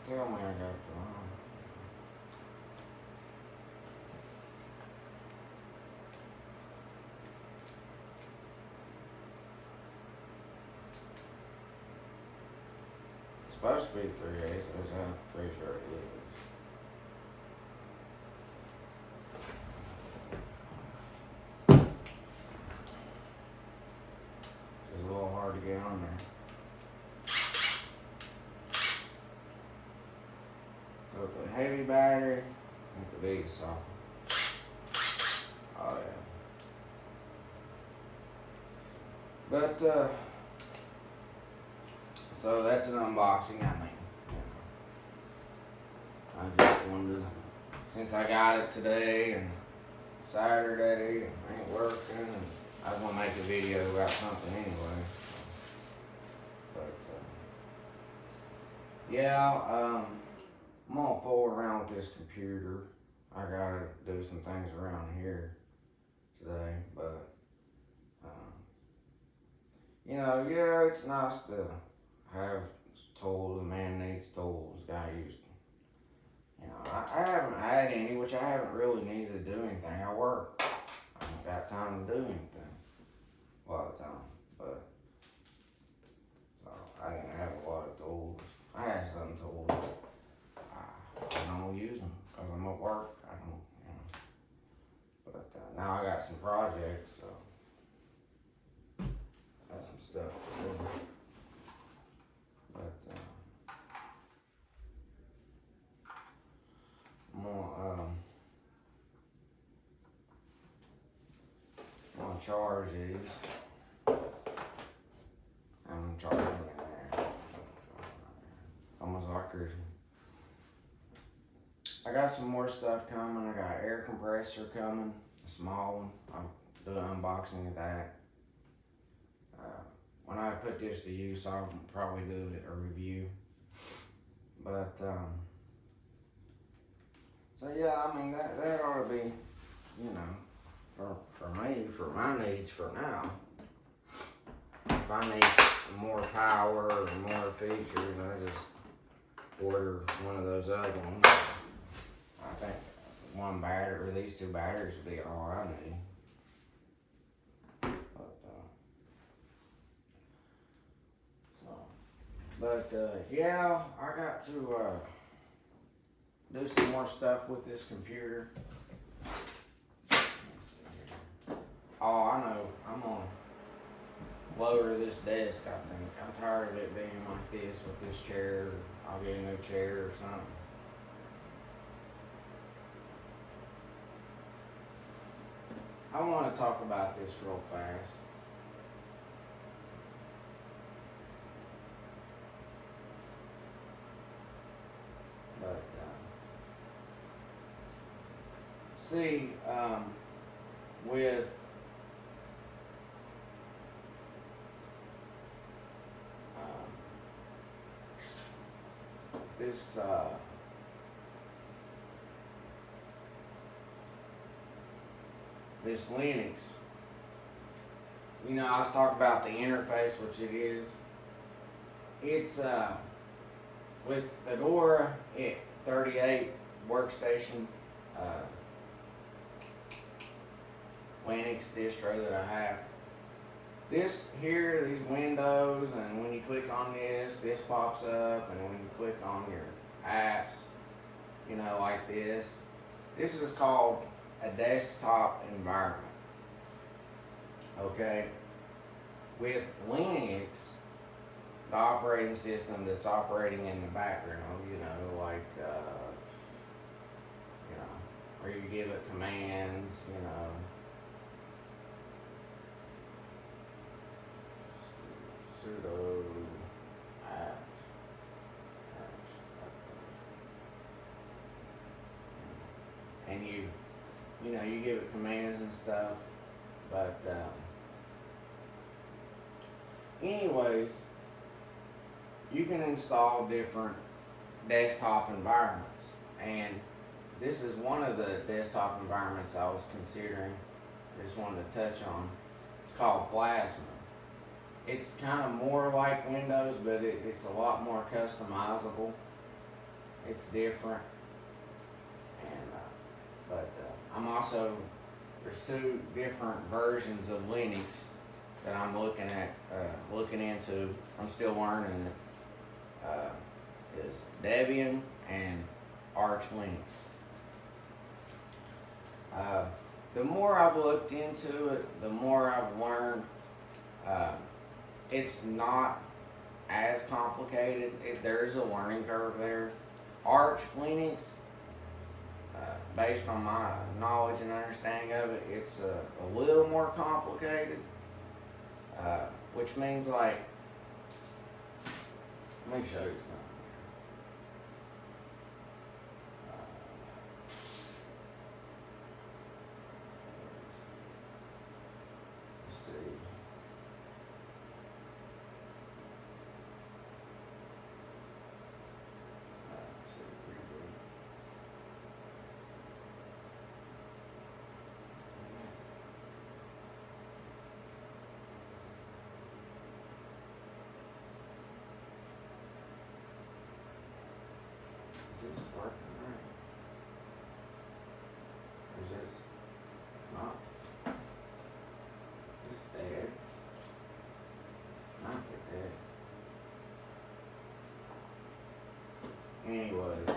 tell me I got to. It's supposed to be 3/8, I'm pretty sure it is. It's a little hard to get on there. So with the heavy battery, and the biggest socket. Oh yeah. But so that's an unboxing. I mean, I just wanted to, since I got it today and Saturday and I ain't working, and I want to make a video about something anyway. But yeah, I'm gonna fool around with this computer. I gotta do some things around here today, but you know, yeah, it's nice to have tools. A man needs tools. Guy used to. You know, I haven't had any, which I haven't really needed to do anything. I work. I haven't got time to do anything a lot of the time, but so I didn't have a lot of tools. I had some tools. I don't use them because I'm at work. I don't, you know. But now I got some projects, so got some stuff to do. But I'm gonna charge these. I'm charging them in there. Almost like there's. I got some more stuff coming. I got an air compressor coming, a small one. I'll do an unboxing of that. When I put this to use, I'll probably do a review. But so yeah, I mean that ought to be, you know, for me, for my needs for now. If I need more power or more features, I just order one of those other ones. I think one battery, or these two batteries would be all I need. But yeah, I got to do some more stuff with this computer. Oh, I know. I'm gonna lower this desk, I think. I'm tired of it being like this with this chair. I'll get a new chair or something. I want to talk about this real fast. But see, with this this Linux, you know, I was talking about the interface, which it is. It's with Fedora 38 workstation Linux distro that I have. This here, these windows, and when you click on this pops up, and when you click on your apps, you know, like this is called a desktop environment. Okay? With Linux, the operating system that's operating in the background, you know, like, you know, where you give it commands, you know. Sudo apt and you know, you give it commands and stuff, but anyways, you can install different desktop environments, and this is one of the desktop environments I was considering. I just wanted to touch on. It's called Plasma. It's kind of more like Windows, but it's a lot more customizable. it's different. And but I'm also, there's two different versions of Linux that I'm looking into. I'm still learning it. Is Debian and Arch Linux. The more I've looked into it, the more I've learned. It's not as complicated. There is a learning curve there. Arch Linux, based on my knowledge and understanding of it, it's a little more complicated. Which means, like, let me show you something. Let's see. Is this working right? Or is this not? It's dead. Not dead. Anyways,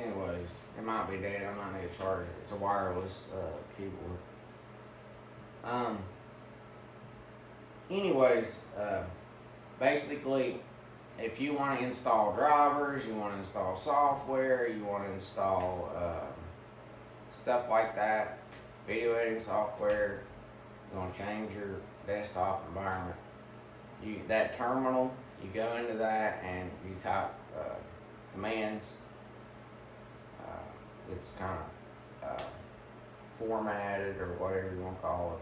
anyways, it might be dead. I might need to charge it. It's a wireless keyboard. Anyways, basically, if you want to install drivers, you want to install software, you want to install stuff like that, video editing software, you want to change your desktop environment, that terminal, you go into that and you type commands. It's kind of formatted, or whatever you want to call it,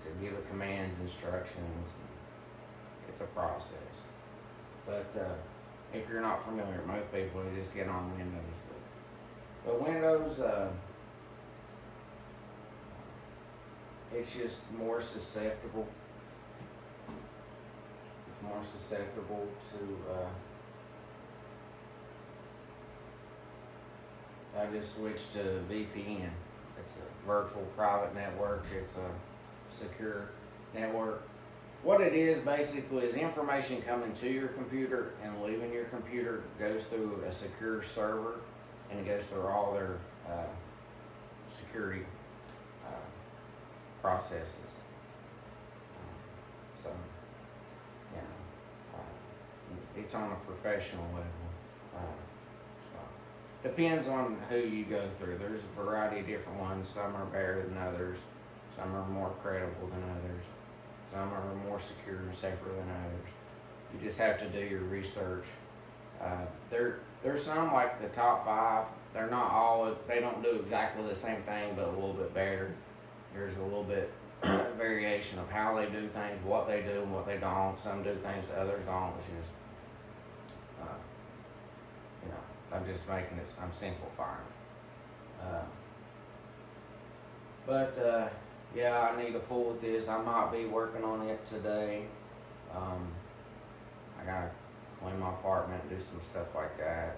to give the commands instructions. It's a process. But if you're not familiar, most people just get on Windows. But Windows, it's just more susceptible. It's more susceptible to. I just switched to VPN. It's a virtual private network. It's a secure network. What it is basically is information coming to your computer and leaving your computer goes through a secure server, and it goes through all their security processes. So, you know, it's on a professional level. Depends on who you go through. There's a variety of different ones. Some are better than others. Some are more credible than others. Some are more secure and safer than others. You just have to do your research. There's some, like the top 5. They're not all. They don't do exactly the same thing, but a little bit better. There's a little bit variation of how they do things, what they do, and what they don't. Some do things that others don't, which is, you know. I'm just making it, I'm simplifying it. Yeah, I need to fool with this. I might be working on it today. I gotta clean my apartment, do some stuff like that.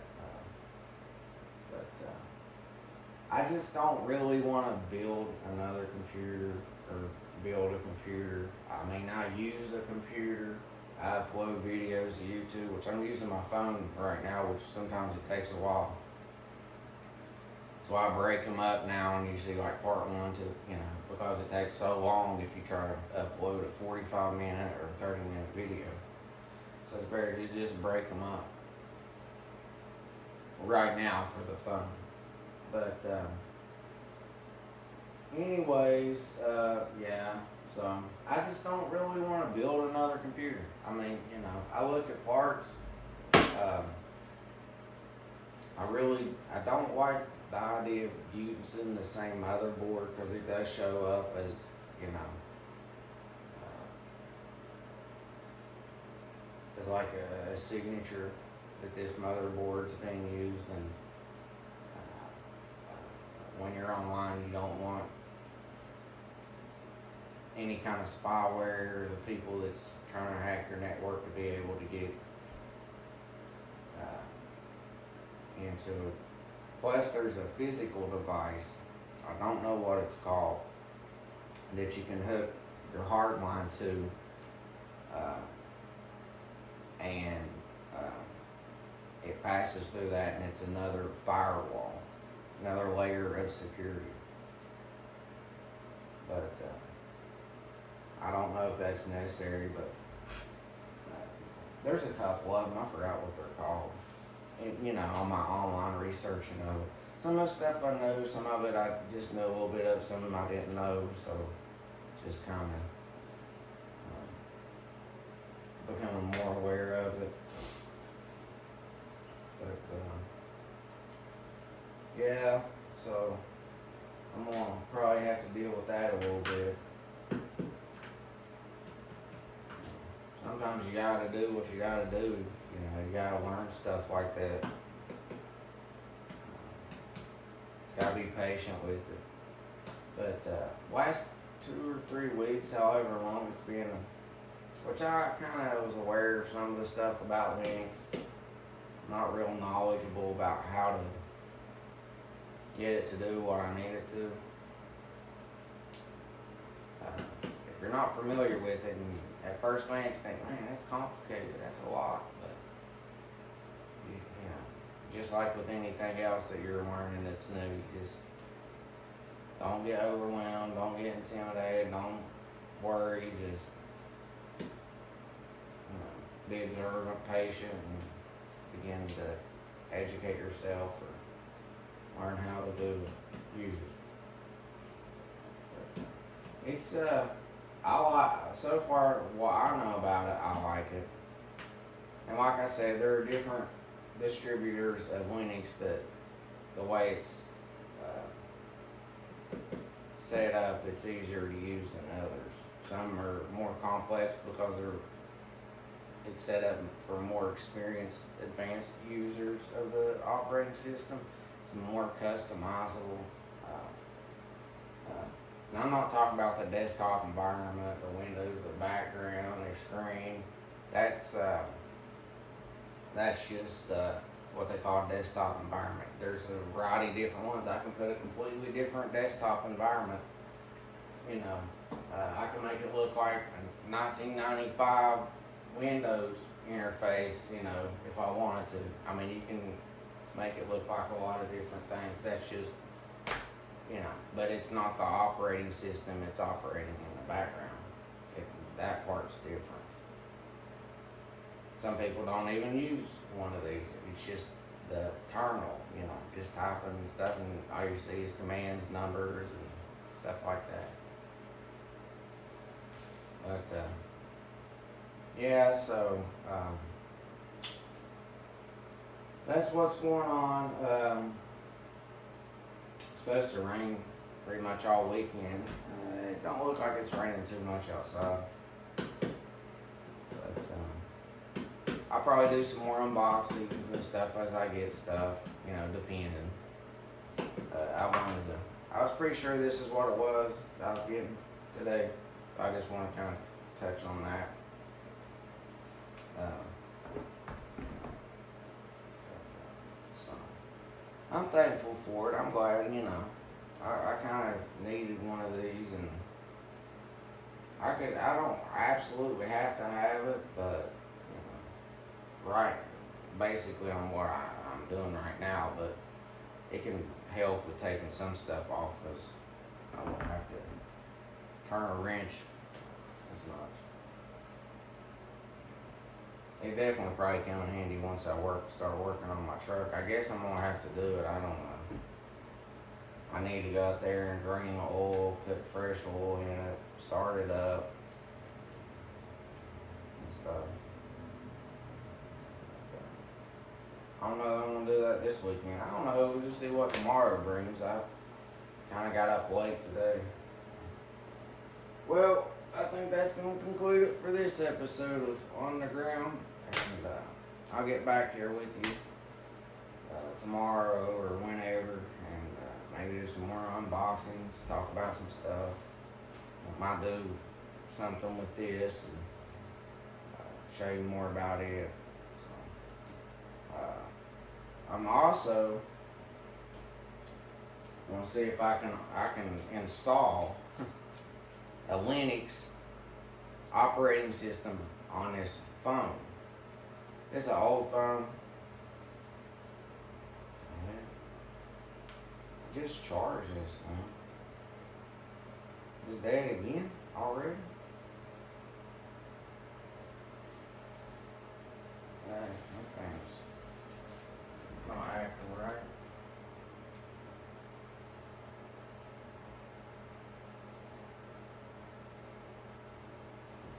I just don't really want to build another computer or build a computer. I mean, I use a computer. I upload videos to YouTube, which I'm using my phone right now, which sometimes it takes a while. So I break them up now, and you see like part 1 to, you know, because it takes so long if you try to upload a 45-minute or 30-minute video. So it's better to just break them up right now for the fun. But anyways, yeah. So I just don't really want to build another computer. I mean, you know, I look at parts. I don't like the idea of using the same motherboard, because it does show up as, you know, as like a signature that this motherboard's being used, and when you're online, you don't want any kind of spyware or the people that's trying to hack your network to be able to get into it. Plus, there's a physical device, I don't know what it's called, that you can hook your hard line to, and it passes through that, and it's another firewall, another layer of security. But I don't know if that's necessary, but there's a couple of them. I forgot what they're called. And, on my online researching of it. Some of the stuff I know, some of it I just know a little bit of, some of them I didn't know, so just kind of becoming more aware of it. But yeah, so I'm gonna probably have to deal with that a little bit. Sometimes you gotta do what you gotta do. You gotta learn stuff like that. Just gotta be patient with it. But last 2 or 3 weeks, however long it's been, which I kind of was aware of some of the stuff about Linux, not real knowledgeable about how to get it to do what I need it to. If you're not familiar with it, and at first glance you think, man, that's complicated, that's a lot, but just like with anything else that you're learning that's new, you just don't get overwhelmed, don't get intimidated, don't worry, just be observant, patient, and begin to educate yourself or learn how to use it. But it's I like, so far what I know about it, I like it. And like I said, there are different distributors of Linux that the way it's set up, it's easier to use than others. Some are more complex because it's set up for more experienced, advanced users of the operating system. It's more customizable. And I'm not talking about the desktop environment, the windows, the background, the screen. That's just what they call a desktop environment. There's a variety of different ones. I can put a completely different desktop environment. I can make it look like a 1995 Windows interface, if I wanted to. I mean, you can make it look like a lot of different things. That's just, but it's not the operating system, it's operating in the background. That part's different. Some people don't even use one of these. It's just the terminal, just typing and stuff, and all you see is commands, numbers, and stuff like that. But, yeah, so, that's what's going on. It's supposed to rain pretty much all weekend. It don't look like it's raining too much outside. But, I'll probably do some more unboxings and stuff as I get stuff, depending. I was pretty sure this is what it was that I was getting today, so I just want to kind of touch on that. So I'm thankful for it. I'm glad, I kind of needed one of these, and I don't absolutely have to have it, but right, basically on what I'm doing right now, but it can help with taking some stuff off because I won't have to turn a wrench as much. It definitely probably come in handy once I start working on my truck. I guess I'm gonna have to do it. I don't know. I need to go out there and drain the oil, put fresh oil in it, start it up, and stuff. I don't know if I'm gonna do that this weekend. I don't know. We'll see what tomorrow brings. I kind of got up late today. Well, I think that's gonna conclude it for this episode of On the Ground, and I'll get back here with you tomorrow or whenever, and maybe do some more unboxings, talk about some stuff. might do something with this and show you more about it. So, I'm also gonna see if I can install a Linux operating system on this phone. It's an old phone. Just charge this thing. It's dead again already. That thing's not acting right.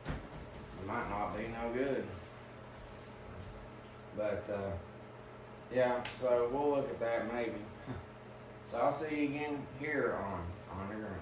It might not be no good. But yeah, so we'll look at that maybe. So I'll see you again here on the ground.